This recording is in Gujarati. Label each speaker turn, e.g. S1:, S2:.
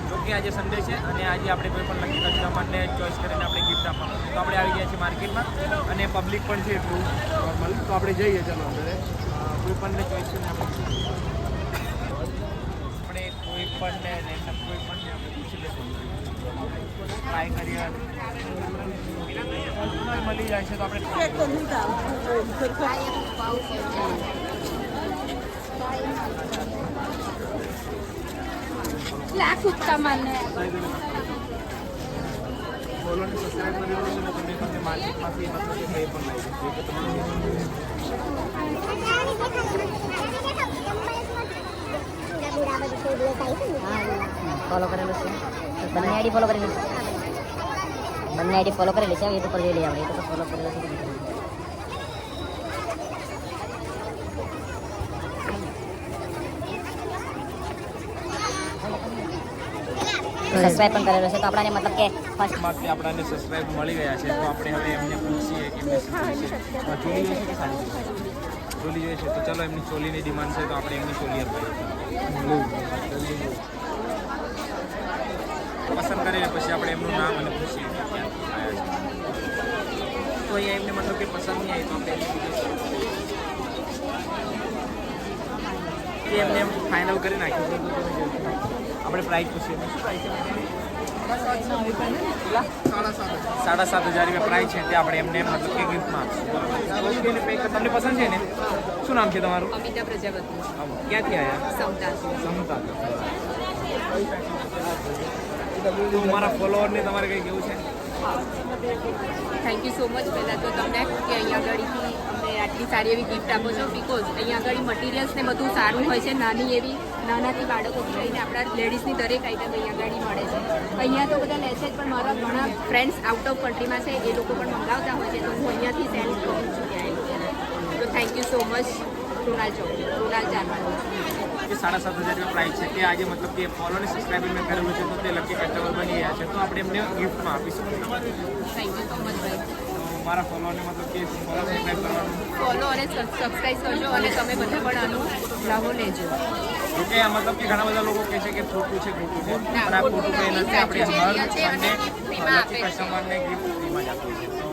S1: જો કે આજે સન્ડે છે અને આજે આપણે કોઈ પણ લકી કસ્ટમરને ચોઈસ કરીને આપણે ગિફ્ટ આપવાનું તો આપણે આવી ગયા છીએ માર્કેટમાં અને પબ્લિક પણ છે એટલું નોર્મલ તો આપણે જઈએ ચાલો અંદર કોઈ પણને ચોઈસ કરીને આપણે કોઈ પણને કોઈ પણને આપણે પૂછી લેશું ટ્રાય કરીએ મળી જાય છે તો આપણે
S2: લાખ ઉત્તા મને
S1: ફોલો ને સબસ્ક્રાઇબ કરી દો ને તમને પણ માર્કેટમાંથી મતલબ કે કંઈ પણ લઈ શકો કે તમે
S3: ફોલો કરેલું છે બંને આઈડી ફોલો કરેલી છે બંને આઈડી ફોલો કરેલી છે યુટ્યુબ પર જોઈ લઈએ આપણે યુટ્યુબ પર ફોલો કરેલું છે સબસ્ક્રાઇબ પણ કરેલો છે તો આપણને મતલબ કે
S1: ફર્સ્ટમાંથી આપણને સબસ્ક્રાઇબ મળી ગયા છે તો આપણે હવે એમને પૂછીએ કે એમને શું ચોલી જોઈએ છે કે સાડી ચોલી જોઈએ છે તો ચલો એમની ચોલીની ડિમાન્ડ છે તો આપણે એમની ચોલી અપાઈએ પસંદ કરીને પછી આપણે એમનું નામ અને પૂછીએ કે ક્યાંથી આવ્યા છે તો અહીંયા એમને મતલબ કે પસંદ નહીં આવી તો આપણે એમને એમ ફાઇનલ કરી નાખ્યું આપણે પ્રાઇસ પૂછીએ શું પ્રાઇસ છે 7,500 રૂપિયા પ્રાઇસ છે તે આપણે એમને મતલબ કે ગિફ્ટમાં આપશું તમને પસંદ છે ને શું નામ છે તમારું
S2: અમિતા પ્રજાપતિ
S1: ક્યાંથી આવ્યા
S2: સમતા
S1: તો મારા ફોલોઅરને તમારે કંઈ કેવું છે
S2: થેન્ક યુ સો મચ પહેલાં તો તમને કે અહીંયા આગળથી અમને આટલી સારી એવી ગિફ્ટ આપો છો બિકોઝ અહીંયા આગળ મટીરિયલ્સ ને બધું સારું હોય છે નાની નાનાથી બાળકોથી લઈને આપણા લેડીઝની દરેક આઈટમ અહીંયા આગળ મળે છે અહીંયા તો બધા લે છે જ પણ મારા ઘણા ફ્રેન્ડ્સ આઉટ ઓફ કન્ટ્રીમાં છે એ લોકો પણ મંગાવતા હોય છે તો હું અહીંયાથી સેન્ડ કરું છું ત્યાં તો thank you so much Krunal Janwal
S1: કે 7,500 રૂપિયા પ્રાઇસ છે તે આજે મતલબ કે ફોલો અને સબસ્ક્રાઇબ મેં કરેલું છે તો તે લકી કસ્ટમર બની રહ્યા છે તો આપણે એમને ગિફ્ટમાં આપીશું
S2: થેન્ક યુ સો મચ ભાઈ
S1: તો મારા ફોલોને મતલબ કે ફોલો સબસ્ક્રાઇબ કરવાનું
S2: ફોલો અને સબસ્ક્રાઈબ કરજો અને તમે બધા પણ આનો લાભો લેજો
S1: જોકે આ મતલબ કે ઘણા બધા લોકો કહે છે કે ખોટું છે પણ આ ખોટું કંઈ નથી આપણે હર સન્ડે લકી કસ્ટમરને ગિફ્ટ ફ્રીમાં જ આપીએ છીએ